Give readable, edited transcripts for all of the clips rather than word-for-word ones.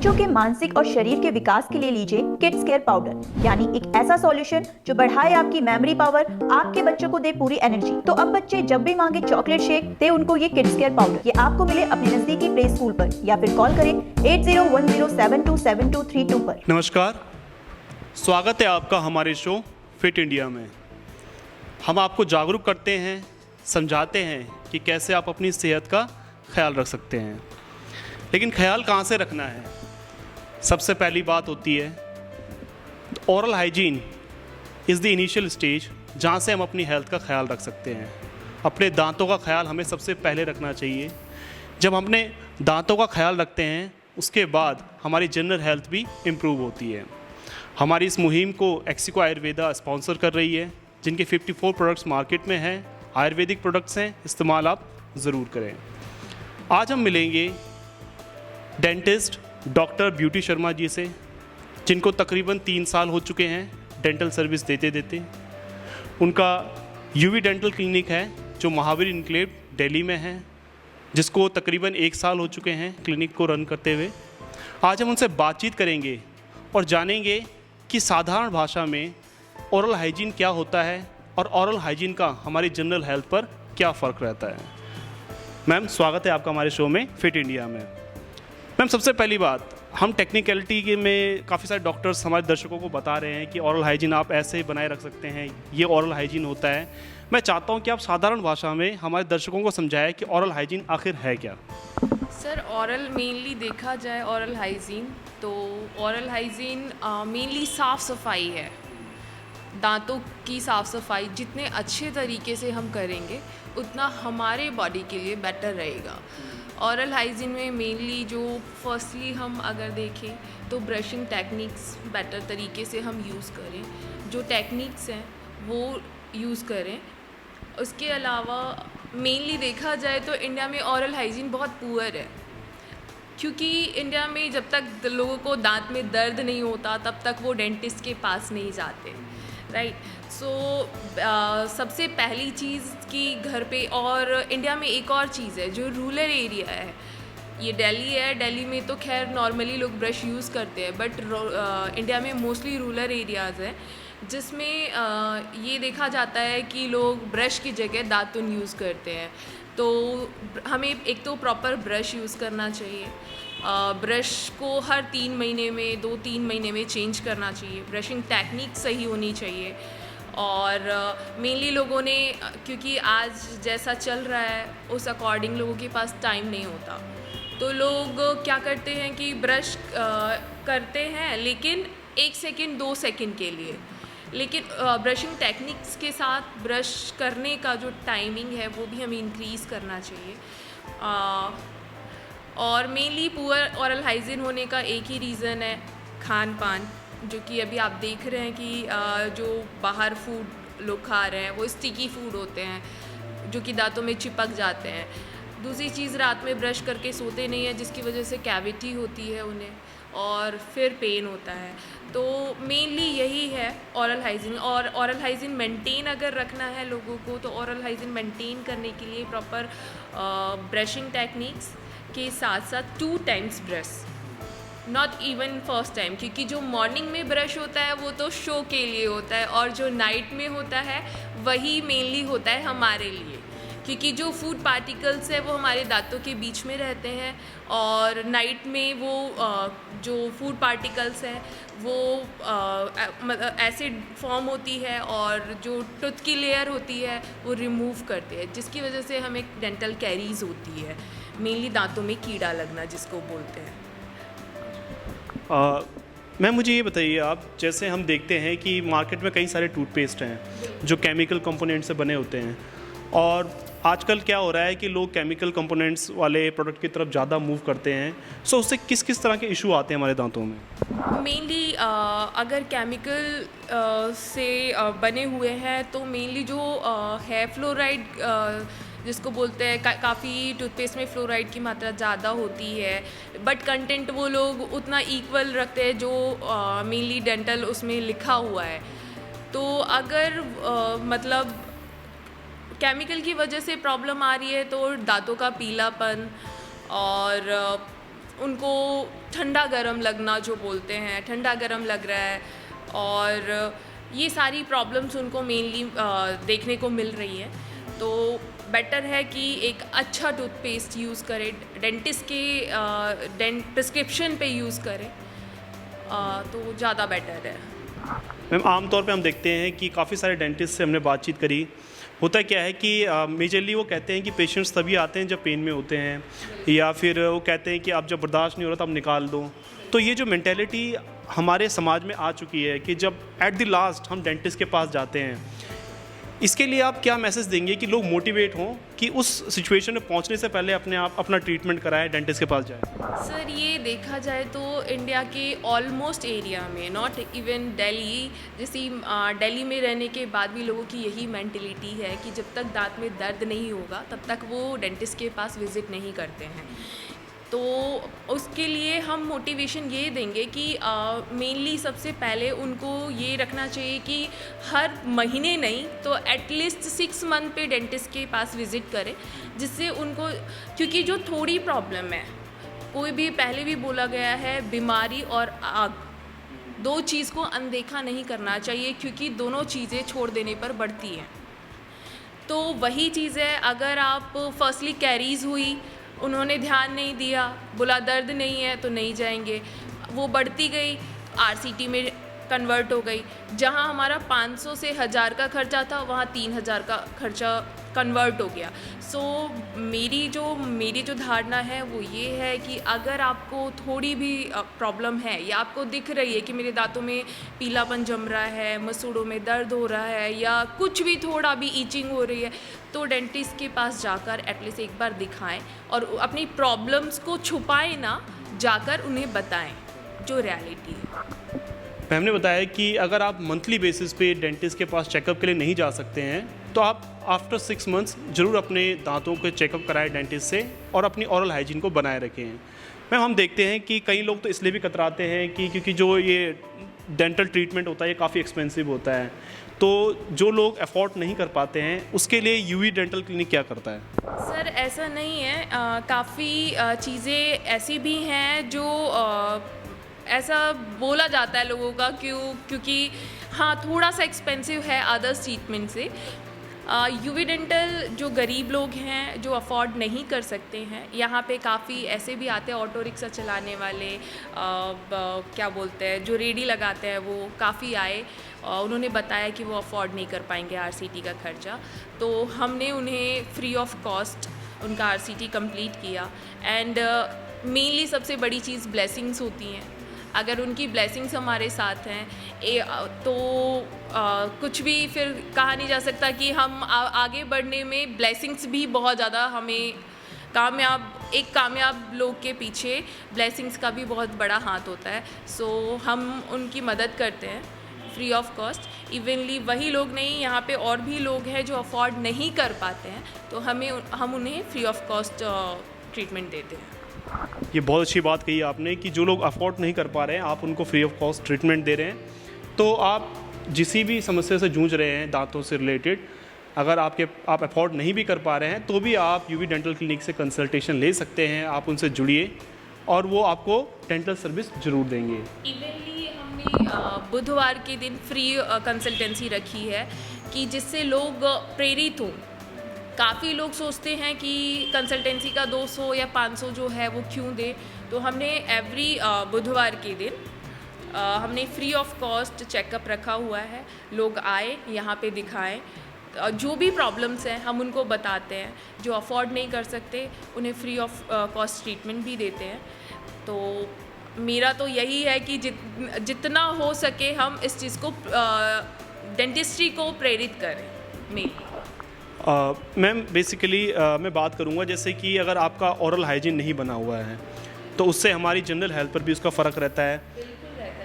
बच्चों के मानसिक और शरीर के विकास के लिए लीजिए किड्स केयर पाउडर, यानी एक ऐसा सॉल्यूशन जो बढ़ाए आपकी मेमोरी पावर, आपके बच्चों को दे पूरी एनर्जी। तो अब बच्चे जब भी मांगे चॉकलेट शेक, दे उनको ये किड्स केयर पाउडर। ये आपको मिले अपने नजदीकी प्ले स्कूल पर या फिर कॉल करें 8010727232 पर। नमस्कार, स्वागत है आपका हमारे शो फिट इंडिया में। हम आपको जागरूक करते हैं, समझाते हैं कि कैसे आप अपनी सेहत का ख्याल रख सकते हैं। लेकिन ख्याल कहाँ से रखना है? सबसे पहली बात होती है oral hygiene is the initial stage, जहाँ से हम अपनी हेल्थ का ख्याल रख सकते हैं। अपने दांतों का ख्याल हमें सबसे पहले रखना चाहिए। जब हम अपने दांतों का ख्याल रखते हैं, उसके बाद हमारी जनरल हेल्थ भी इम्प्रूव होती है। हमारी इस मुहिम को एक्सिको आयुर्वेदा स्पॉन्सर कर रही है, जिनके 54 प्रोडक्ट्स मार्केट में हैं। आयुर्वेदिक प्रोडक्ट्स हैं, इस्तेमाल आप ज़रूर करें। आज हम मिलेंगे dentist doctor beauty Sharma ji से, जिनको तकरीबन 3 साल हो चुके हैं डेंटल सर्विस देते देते। उनका यूवी डेंटल क्लिनिक है जो महावीर इनक्लेव दिल्ली में है, जिसको तकरीबन 1 साल हो चुके हैं क्लिनिक को रन करते हुए। आज हम उनसे बातचीत करेंगे और जानेंगे कि साधारण भाषा में ओरल हाइजीन क्या होता है और ओरल हाइजीन का हमारी जनरल हेल्थ पर क्या फ़र्क रहता है। मैम, स्वागत है आपका हमारे शो में फिट इंडिया में। मैम, सबसे पहली बात, हम टेक्निकलिटी में काफ़ी सारे डॉक्टर्स हमारे दर्शकों को बता रहे हैं कि ओरल हाइजीन आप ऐसे ही बनाए रख सकते हैं, ये ओरल हाइजीन होता है। मैं चाहता हूँ कि आप साधारण भाषा में हमारे दर्शकों को समझाएं कि ओरल हाइजीन आखिर है क्या। सर, ओरल मेनली देखा जाए ओरल हाइजीन तो ओरल हाइजीन मेनली साफ़ सफाई है। दांतों की साफ़ सफाई जितने अच्छे तरीके से हम करेंगे उतना हमारे बॉडी के लिए बेटर रहेगा। ओरल हाइजीन में मेनली जो फर्स्टली हम अगर देखें तो ब्रशिंग टेक्निक्स बेटर तरीके से हम यूज़ करें, जो टेक्निक्स हैं वो यूज़ करें। उसके अलावा मेनली देखा जाए तो इंडिया में ओरल हाइजीन बहुत पुअर है, क्योंकि इंडिया में जब तक लोगों को दांत में दर्द नहीं होता तब तक वो डेंटिस्ट के पास नहीं जाते, राइट। सो सबसे पहली चीज़ कि घर पे, और इंडिया में एक और चीज़ है जो रूरल एरिया है, ये दिल्ली है। दिल्ली में तो खैर नॉर्मली लोग ब्रश यूज़ करते हैं, बट इंडिया में मोस्टली रूरल एरियाज़ हैं जिसमें ये देखा जाता है कि लोग ब्रश की जगह दातुन यूज़ करते हैं। तो हमें एक तो प्रॉपर ब्रश यूज़ करना चाहिए। ब्रश को हर 3 महीने में 2-3 महीने में चेंज करना चाहिए। ब्रशिंग टेक्निक सही होनी चाहिए। और मेनली लोगों ने, क्योंकि आज जैसा चल रहा है उस अकॉर्डिंग लोगों के पास टाइम नहीं होता, तो लोग क्या करते हैं कि ब्रश करते हैं लेकिन 1 सेकेंड 2 सेकेंड के लिए। लेकिन ब्रशिंग टेक्निक्स के साथ ब्रश करने का जो टाइमिंग है वो भी हमें इंक्रीज़ करना चाहिए। और मेनली पुअर ओरल हाइजीन होने का एक ही रीज़न है खान पान, जो कि अभी आप देख रहे हैं कि जो बाहर फूड लोग खा रहे हैं वो स्टिकी फूड होते हैं जो कि दांतों में चिपक जाते हैं। दूसरी चीज़, रात में ब्रश करके सोते नहीं है, जिसकी वजह से कैविटी होती है उन्हें और फिर पेन होता है। तो मेनली यही है ओरल हाइजीन। और ओरल हाइजीन मेंटेन अगर रखना है लोगों को, तो ओरल हाइजीन मेंटेन करने के लिए प्रॉपर ब्रशिंग टेक्निक्स के साथ साथ 2 times brush, not even first time, क्योंकि जो मॉर्निंग में ब्रश होता है वो तो शो के लिए होता है, और जो नाइट में होता है वही मेनली होता है हमारे लिए, क्योंकि जो फूड पार्टिकल्स है वो हमारे दांतों के बीच में रहते हैं, और नाइट में वो जो फूड पार्टिकल्स है वो एसिड फॉर्म होती है और जो टूथ की लेयर होती है वो रिमूव करते हैं, जिसकी वजह से हमें डेंटल कैरीज होती है, मेनली दांतों में कीड़ा लगना जिसको बोलते हैं। मैम, मुझे ये बताइए आप, जैसे हम देखते हैं कि मार्केट में कई सारे टूथपेस्ट हैं जो केमिकल कंपोनेंट से बने होते हैं, और आजकल क्या हो रहा है कि लोग केमिकल कंपोनेंट्स वाले प्रोडक्ट की तरफ ज़्यादा मूव करते हैं। सो उससे किस किस तरह के इशू आते हैं हमारे दांतों में? मेनली अगर केमिकल से बने हुए हैं तो मेनली जो है फ्लोराइड, जिसको बोलते हैं, काफ़ी टूथपेस्ट में फ्लोराइड की मात्रा ज़्यादा होती है, बट कंटेंट वो लोग उतना इक्वल रखते हैं जो मेनली डेंटल उसमें लिखा हुआ है। तो अगर मतलब केमिकल की वजह से प्रॉब्लम आ रही है तो दांतों का पीलापन और उनको ठंडा गरम लगना जो बोलते हैं, ठंडा गरम लग रहा है, और ये सारी प्रॉब्लम्स उनको मेनली देखने को मिल रही है। तो बेटर है कि एक अच्छा टूथपेस्ट यूज़ करें, डेंटिस्ट के प्रिस्क्रिप्शन पे यूज़ करें, तो ज़्यादा बेटर है। मैम आमतौर पे हम देखते हैं कि काफ़ी सारे डेंटिस्ट से हमने बातचीत करी, होता क्या है कि मेजरली वो कहते हैं कि पेशेंट्स तभी आते हैं जब पेन में होते हैं, या फिर वो कहते हैं कि आप जब बर्दाश्त नहीं हो रहा तो आप निकाल दो। तो ये जो मेंटेलिटी हमारे समाज में आ चुकी है कि जब एट द लास्ट हम डेंटिस्ट के पास जाते हैं, इसके लिए आप क्या मैसेज देंगे कि लोग मोटिवेट हों कि उस सिचुएशन में पहुंचने से पहले अपना ट्रीटमेंट कराएं, डेंटिस्ट के पास जाएं? सर ये देखा जाए तो इंडिया के ऑलमोस्ट एरिया में, नॉट इवन दिल्ली, जैसे दिल्ली में रहने के बाद भी लोगों की यही मेंटेलिटी है कि जब तक दांत में दर्द नहीं होगा तब तक वो डेंटिस्ट के पास विज़िट नहीं करते हैं। तो उसके लिए हम मोटिवेशन ये देंगे कि मेनली सबसे पहले उनको ये रखना चाहिए कि हर महीने नहीं तो एटलीस्ट 6 मंथ पे डेंटिस्ट के पास विज़िट करें, जिससे उनको, क्योंकि जो थोड़ी प्रॉब्लम है, कोई भी पहले भी बोला गया है, बीमारी और आग, दो चीज़ को अनदेखा नहीं करना चाहिए, क्योंकि दोनों चीज़ें छोड़ देने पर बढ़ती हैं। तो वही चीज़ है, अगर आप फर्स्टली कैरीज हुई, उन्होंने ध्यान नहीं दिया, बोला दर्द नहीं है तो नहीं जाएंगे, वो बढ़ती गई, आरसीटी में कन्वर्ट हो गई, जहां हमारा 500 से 1000 का खर्चा था वहां 3000 का खर्चा कन्वर्ट हो गया। सो मेरी जो धारणा है वो ये है कि अगर आपको थोड़ी भी प्रॉब्लम है, या आपको दिख रही है कि मेरे दांतों में पीलापन जम रहा है, मसूड़ों में दर्द हो रहा है, या कुछ भी थोड़ा भी ईचिंग हो रही है, तो डेंटिस्ट के पास जाकर एटलीस्ट एक बार दिखाएं और अपनी प्रॉब्लम्स को छुपाएं ना, जाकर उन्हें बताएं जो रियलिटी है। मैम ने बताया कि अगर आप मंथली बेसिस पे डेंटिस्ट के पास चेकअप के लिए नहीं जा सकते हैं तो आप आफ्टर 6 मंथ्स ज़रूर अपने दांतों के चेकअप कराएं डेंटिस्ट से, और अपनी ओरल हाइजीन को बनाए रखें। मैम हम देखते हैं कि कई लोग तो इसलिए भी कतराते हैं कि क्योंकि जो ये डेंटल ट्रीटमेंट होता है ये काफ़ी एक्सपेंसिव होता है, तो जो लोग अफोर्ड नहीं कर पाते हैं उसके लिए यूवी डेंटल क्लिनिक क्या करता है? सर ऐसा नहीं है, काफ़ी चीज़ें ऐसी भी हैं जो ऐसा बोला जाता है लोगों का, क्योंकि हाँ थोड़ा सा एक्सपेंसिव है अदर्स ट्रीटमेंट से। यूवी डेंटल जो गरीब लोग हैं, जो अफोर्ड नहीं कर सकते हैं, यहाँ पे काफ़ी ऐसे भी आते हैं ऑटो रिक्शा चलाने वाले, क्या बोलते हैं, जो रेडी लगाते हैं, वो काफ़ी आए, उन्होंने बताया कि वो अफोर्ड नहीं कर पाएंगे आरसीटी का खर्चा, तो हमने उन्हें फ्री ऑफ कॉस्ट उनका आरसीटी कंप्लीट किया। एंड मेनली सबसे बड़ी चीज़ ब्लेसिंग्स होती हैं। अगर उनकी ब्लेसिंग्स हमारे साथ हैं तो कुछ भी फिर कहा नहीं जा सकता कि हम आगे बढ़ने में ब्लेसिंग्स भी बहुत ज़्यादा हमें कामयाब लोग के पीछे ब्लेसिंग्स का भी बहुत बड़ा हाथ होता है। सो हम उनकी मदद करते हैं फ्री ऑफ कॉस्ट। इवनली वही लोग नहीं, यहाँ पे और भी लोग हैं जो अफोर्ड नहीं कर पाते हैं, तो हम उन्हें फ्री ऑफ कॉस्ट ट्रीटमेंट देते हैं। ये बहुत अच्छी बात कही आपने कि जो लोग अफोर्ड नहीं कर पा रहे हैं आप उनको फ्री ऑफ कॉस्ट ट्रीटमेंट दे रहे हैं। तो आप जिस भी समस्या से जूझ रहे हैं दांतों से रिलेटेड, अगर आप अफोर्ड नहीं भी कर पा रहे हैं तो भी आप यूवी डेंटल क्लिनिक से कंसल्टेशन ले सकते हैं। आप उनसे जुड़िए और वो आपको डेंटल सर्विस ज़रूर देंगे। इवनली हमने बुधवार के दिन फ्री कंसल्टेंसी रखी है कि जिससे लोग प्रेरित हों। काफ़ी लोग सोचते हैं कि कंसल्टेंसी का 200 या 500 जो है वो क्यों दे, तो हमने एवरी बुधवार के दिन हमने फ्री ऑफ कॉस्ट चेकअप रखा हुआ है। लोग आए यहाँ पे दिखाएं, जो भी प्रॉब्लम्स हैं हम उनको बताते हैं। जो अफोर्ड नहीं कर सकते उन्हें फ्री ऑफ कॉस्ट ट्रीटमेंट भी देते हैं। तो मेरा तो यही है कि जितना हो सके हम इस चीज़ को डेंटिस्ट्री को प्रेरित करें। मेरी मैम बेसिकली मैं बात करूँगा जैसे कि अगर आपका ओरल हाइजीन नहीं बना हुआ है तो उससे हमारी जनरल हेल्थ पर भी उसका फ़र्क रहता है।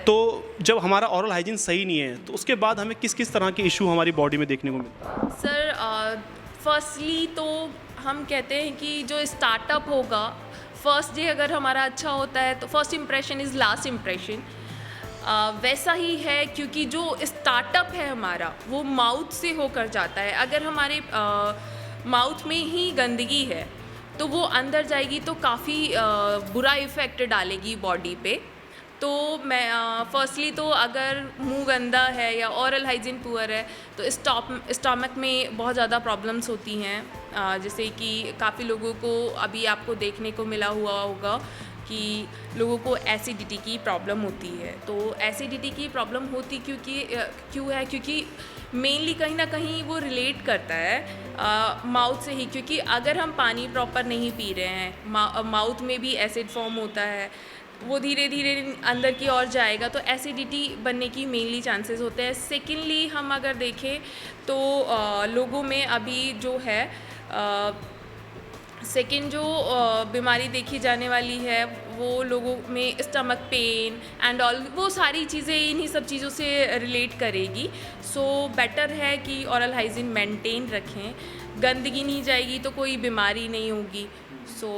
तो जब हमारा ओरल हाइजीन सही नहीं है तो उसके बाद हमें किस किस तरह के इशू हमारी बॉडी में देखने को मिलता है? सर फर्स्टली तो हम कहते हैं कि जो स्टार्टअप होगा, फर्स्ट डे अगर हमारा अच्छा होता है तो first impression is last impression. वैसा ही है, क्योंकि जो स्टार्टअप है हमारा वो माउथ से होकर जाता है। अगर हमारे माउथ में ही गंदगी है तो वो अंदर जाएगी तो काफ़ी बुरा इफ़ेक्ट डालेगी बॉडी पे। तो मैं फर्स्टली तो अगर मुंह गंदा है या ओरल हाइजीन पुअर है तो स्टमक में बहुत ज़्यादा प्रॉब्लम्स होती हैं। जैसे कि काफ़ी लोगों को अभी आपको देखने को मिला हुआ होगा कि लोगों को एसिडिटी की प्रॉब्लम होती है। तो एसिडिटी की प्रॉब्लम होती क्यों है, क्योंकि मेनली कहीं ना कहीं वो रिलेट करता है माउथ से ही, क्योंकि अगर हम पानी प्रॉपर नहीं पी रहे हैं, माउथ में भी एसिड फॉर्म होता है, वो धीरे धीरे अंदर की ओर जाएगा तो एसिडिटी बनने की मेनली चांसेस होते हैं। सेकेंडली हम अगर देखें तो लोगों में अभी जो है सेकेंड जो बीमारी देखी जाने वाली है वो लोगों में स्टमक पेन एंड ऑल, वो सारी चीज़ें इन्हीं सब चीज़ों से रिलेट करेगी। सो बेटर है कि ओरल हाइजीन मेंटेन रखें, गंदगी नहीं जाएगी तो कोई बीमारी नहीं होगी। सो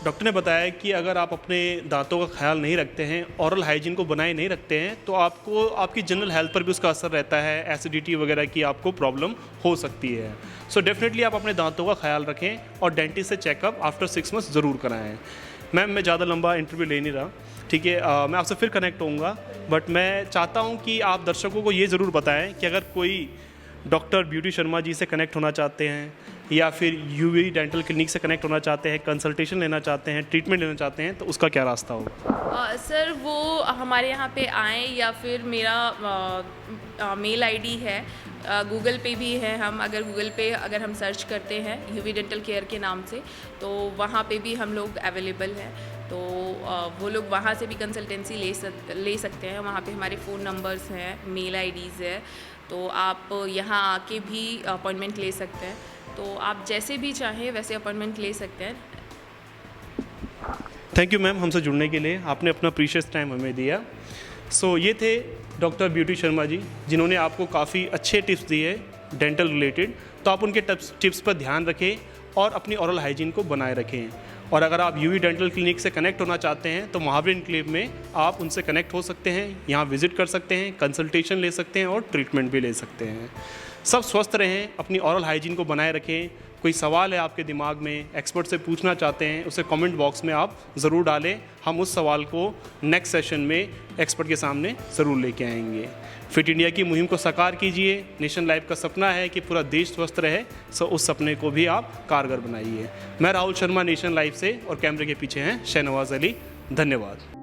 डॉक्टर ने बताया कि अगर आप अपने दांतों का ख्याल नहीं रखते हैं, ओरल हाइजीन को बनाए नहीं रखते हैं, तो आपको आपकी जनरल हेल्थ पर भी उसका असर रहता है, एसिडिटी वगैरह की आपको प्रॉब्लम हो सकती है। सो डेफिनेटली आप अपने दांतों का ख्याल रखें और डेंटिस्ट से चेकअप आफ्टर 6 मंथ्स ज़रूर कराएं। मैम, मैं ज़्यादा लंबा इंटरव्यू ले नहीं रहा, ठीक है, मैं आपसे फिर कनेक्ट होऊंगा, बट मैं चाहता हूँ कि आप दर्शकों को ये ज़रूर बताएँ कि अगर कोई डॉक्टर ब्यूटी शर्मा जी से कनेक्ट होना चाहते हैं या फिर यूवी डेंटल क्लिनिक से कनेक्ट होना चाहते हैं, कंसल्टेशन लेना चाहते हैं, ट्रीटमेंट लेना चाहते हैं, तो उसका क्या रास्ता होगा? सर वो हमारे यहाँ पे आएँ या फिर मेरा मेल आईडी है, गूगल पे भी है। हम अगर गूगल पे अगर हम सर्च करते हैं यूवी डेंटल केयर के नाम से तो वहाँ पे भी हम लोग अवेलेबल हैं। तो वो लोग वहाँ से भी कंसल्टेंसी ले सकते हैं। वहाँ पे हमारे फ़ोन नंबर्स हैं, मेल आईडीज़ है, तो आप यहाँ आके भी अपॉइंटमेंट ले सकते हैं। तो आप जैसे भी चाहें वैसे अपॉइंटमेंट ले सकते हैं। थैंक यू मैम हमसे जुड़ने के लिए, आपने अपना प्रीशियस टाइम हमें दिया। सो ये थे डॉक्टर ब्यूटी शर्मा जी, जिन्होंने आपको काफ़ी अच्छे टिप्स दिए डेंटल रिलेटेड। तो आप उनके टिप्स पर ध्यान रखें और अपनी ओरल हाइजीन को बनाए रखें। और अगर आप यूवी डेंटल क्लिनिक से कनेक्ट होना चाहते हैं तो महावीर एन्क्लेव में आप उनसे कनेक्ट हो सकते हैं, यहाँ विजिट कर सकते हैं, कंसल्टेशन ले सकते हैं और ट्रीटमेंट भी ले सकते हैं। सब स्वस्थ रहें, अपनी ओरल हाइजीन को बनाए रखें। कोई सवाल है आपके दिमाग में, एक्सपर्ट से पूछना चाहते हैं, उसे कमेंट बॉक्स में आप ज़रूर डालें। हम उस सवाल को नेक्स्ट सेशन में एक्सपर्ट के सामने ज़रूर लेके आएंगे। फिट इंडिया की मुहिम को साकार कीजिए। नेशन लाइफ का सपना है कि पूरा देश स्वस्थ रहे, सो उस सपने को भी आप कारगर बनाइए। मैं राहुल शर्मा, नेशन लाइफ से, और कैमरे के पीछे हैं शहनवाज अली। धन्यवाद।